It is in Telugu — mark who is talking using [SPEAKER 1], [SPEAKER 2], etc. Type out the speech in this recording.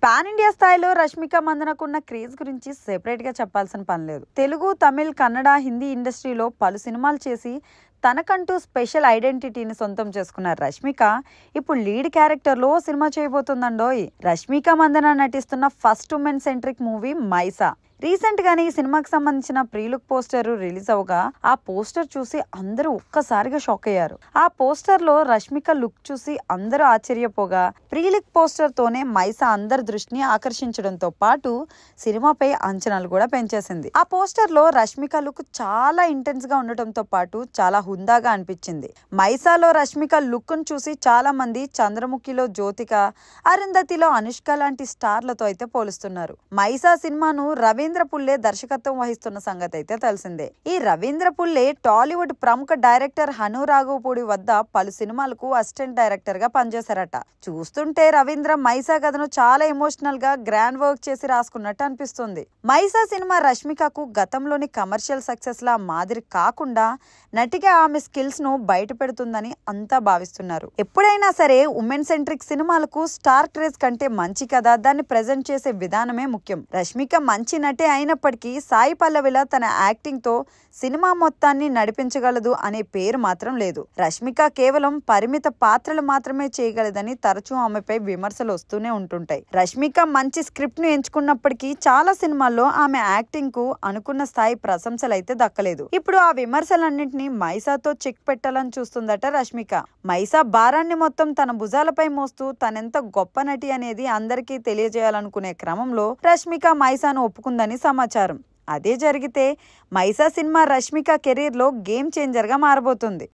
[SPEAKER 1] పాన్ ఇండియా స్థాయిలో రష్మిక మందనకున్న క్రేజ్ గురించి సెపరేట్ గా చెప్పాల్సిన పని లేదు. తెలుగు, తమిళ్, కన్నడ, హిందీ ఇండస్ట్రీలో పలు సినిమాలు చేసి తనకంటూ స్పెషల్ ఐడెంటిటీని సొంతం చేసుకున్న రష్మిక ఇప్పుడు లీడ్ క్యారెక్టర్ లో సినిమా చేయబోతుందండోయ్. రష్మిక మందన నటిస్తున్న first women centric movie Mysa. Recent గానే ఈ సినిమాకి సంబంధించిన ప్రీలుక్ పోస్టర్ రిలీజ్ అవగా ఆ పోస్టర్ చూసి అందరూ ఒక్కసారిగా షాక్ అయ్యారు. ఆ పోస్టర్ లో రష్మిక లుక్ చూసి అందరూ ఆశ్చర్యపోగా ప్రీలుక్ పోస్టర్ తోనే మైసా అందరి దృష్టిని ఆకర్షించడంతో పాటు సినిమాపై అంచనాలు కూడా పెంచేసింది. ఆ పోస్టర్ లో రష్మిక లుక్ చాలా ఇంటెన్స్ గా ఉండటంతో పాటు చాలా హుందాగా అనిపించింది. మైసాలో రష్మిక లుక్ ను చూసి చాలా మంది చంద్రముఖిలో జ్యోతిక, అరుంధతిలో అనుష్క లాంటి స్టార్లతో అయితే పోలుస్తున్నారు. మైసా సినిమాను రవీంద్ర పుల్లే దర్శకత్వం వహిస్తున్న సంగతి అయితే తెలిసిందే. ఈ రవీంద్ర పుల్లే టాలీవుడ్ ప్రముఖ డైరెక్టర్ హను రాఘవపూడి వద్ద పలు సినిమాలకు అసిస్టెంట్ డైరెక్టర్ గా పనిచేశారట. చూస్తుంటే రవీంద్ర మైసా కథను చాలా ఎమోషనల్ గా గ్రాండ్ వర్క్ చేసి రాసుకున్నట్టు అనిపిస్తుంది. మైసా సినిమా రష్మికకు గతంలోని కమర్షియల్ సక్సెస్ లా మాదిరి కాకుండా నటిగా ఆమె స్కిల్స్ ను బయట పెడుతుందని అంతా భావిస్తున్నారు. ఎప్పుడైనా సరే ఉమెన్ సెంట్రిక్ సినిమాలకు స్టార్ క్రేజ్ కంటే మంచి కథ, దాన్ని ప్రెజెంట్ చేసే విధానమే ముఖ్యం. రష్మిక మంచి నటి అయినప్పటికీ సాయి పల్లవిలా తన యాక్టింగ్ తో సినిమా మొత్తాన్ని నడిపించగలదు అనే పేరు మాత్రం లేదు. రష్మిక కేవలం పరిమిత పాత్రలు మాత్రమే చేయగలదని తరచూ ఆమెపై విమర్శలు వస్తూనే ఉంటుంటాయి. రష్మిక మంచి స్క్రిప్ట్ ను ఎంచుకున్నప్పటికీ చాలా సినిమాల్లో ఆమె యాక్టింగ్ కు అనుకున్న స్థాయి ప్రశంసలు అయితే దక్కలేదు. ఇప్పుడు ఆ విమర్శలన్నింటినీ మైసాతో చెక్ పెట్టాలని చూస్తుందట రష్మిక. మైసా భారాన్ని మొత్తం తన భుజాలపై మోస్తూ తనెంత గొప్ప నటి అనేది అందరికీ తెలియజేయాలనుకునే క్రమంలో రష్మిక మైసాను ఒప్పుకుందని సమాచారం. అదే జరిగితే మైసా సినిమా రష్మిక కెరీర్ లో గేమ్ చేంజర్ గా మారబోతుంది.